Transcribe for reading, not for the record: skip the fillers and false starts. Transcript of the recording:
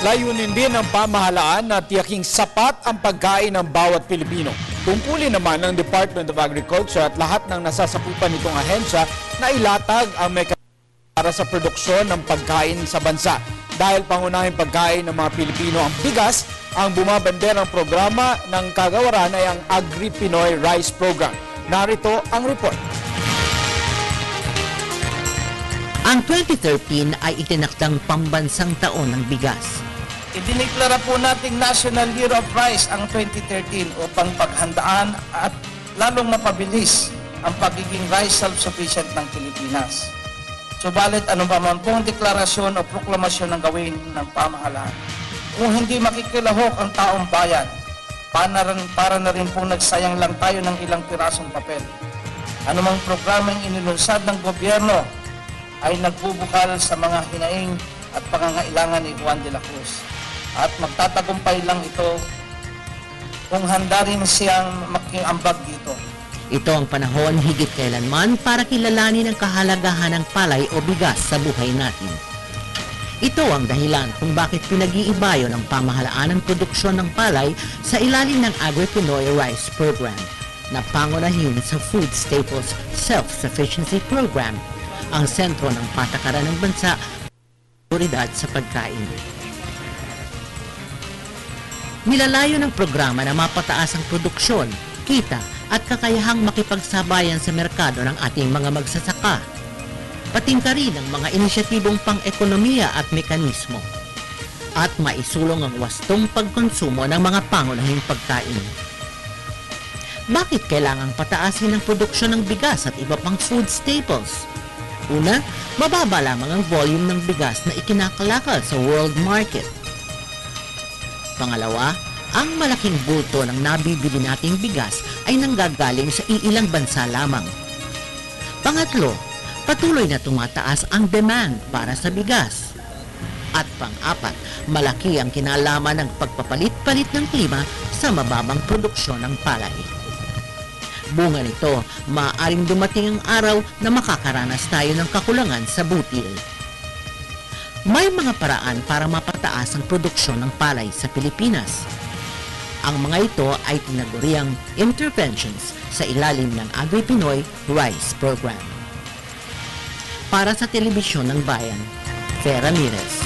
Layunin din ng pamahalaan na tiyaking sapat ang pagkain ng bawat Pilipino. Tungkulin naman ng Department of Agriculture at lahat ng nasasakupan nitong ahensya na ilatag ang mekanismo para sa produksyon ng pagkain sa bansa. Dahil pangunahing pagkain ng mga Pilipino ang bigas, ang bumabanderang programa ng kagawaran ay ang Agri-Pinoy Rice Program. Narito ang report. Ang 2013 ay itinakdang pambansang taon ng bigas. Idineklara po nating National Year of Rice ang 2013 upang paghandaan at lalong mapabilis ang pagiging rice self-sufficient ng Pilipinas. Subalit anuman pong deklarasyon o proklamasyon ng gawin ng pamahalaan, kung hindi makikilahok ang taong bayan, para na rin po nagsayang lang tayo ng ilang pirasong papel. Anumang programang inilunsad ng gobyerno ay nagbubukal sa mga hinaing at pangangailangan ni Juan de la Cruz. At magtatagumpay lang ito kung handa rin siyang makiambag dito. Ito ang panahon higit kailanman para kilalanin ang kahalagahan ng palay o bigas sa buhay natin. Ito ang dahilan kung bakit pinag-iibayo ng pamahalaan ang produksyon ng palay sa ilalim ng Agri-Pinoy Rice Program na pangunahin sa Food Staples Self-Sufficiency Program, ang sentro ng patakaran ng bansa sa pagkain. Nilalayo ng programa na mapataas ang produksyon, kita at kakayahang makipagsabayan sa merkado ng ating mga magsasaka. Patingka rin ang mga inisyatibong pang-ekonomiya at mekanismo at maisulong ang wastong pagkonsumo ng mga pangunahing pagkain. Bakit kailangang pataasin ang produksyon ng bigas at iba pang food staples? Una, mababa lamang ang volume ng bigas na ikinakalakal sa world market. Pangalawa, ang malaking bulto ng nabibili nating bigas ay nanggagaling sa iilang bansa lamang. Pangatlo, patuloy na tumataas ang demand para sa bigas. At pang-apat, malaki ang kinalaman ng pagpapalit-palit ng klima sa mababang produksyon ng palay. Bunga nito, maaaring dumating ang araw na makakaranas tayo ng kakulangan sa butil. May mga paraan para mapataas ang produksyon ng palay sa Pilipinas. Ang mga ito ay tinaguriang interventions sa ilalim ng Agri-Pinoy Rice Program. Para sa Telebisyon ng Bayan, Vera Ramirez.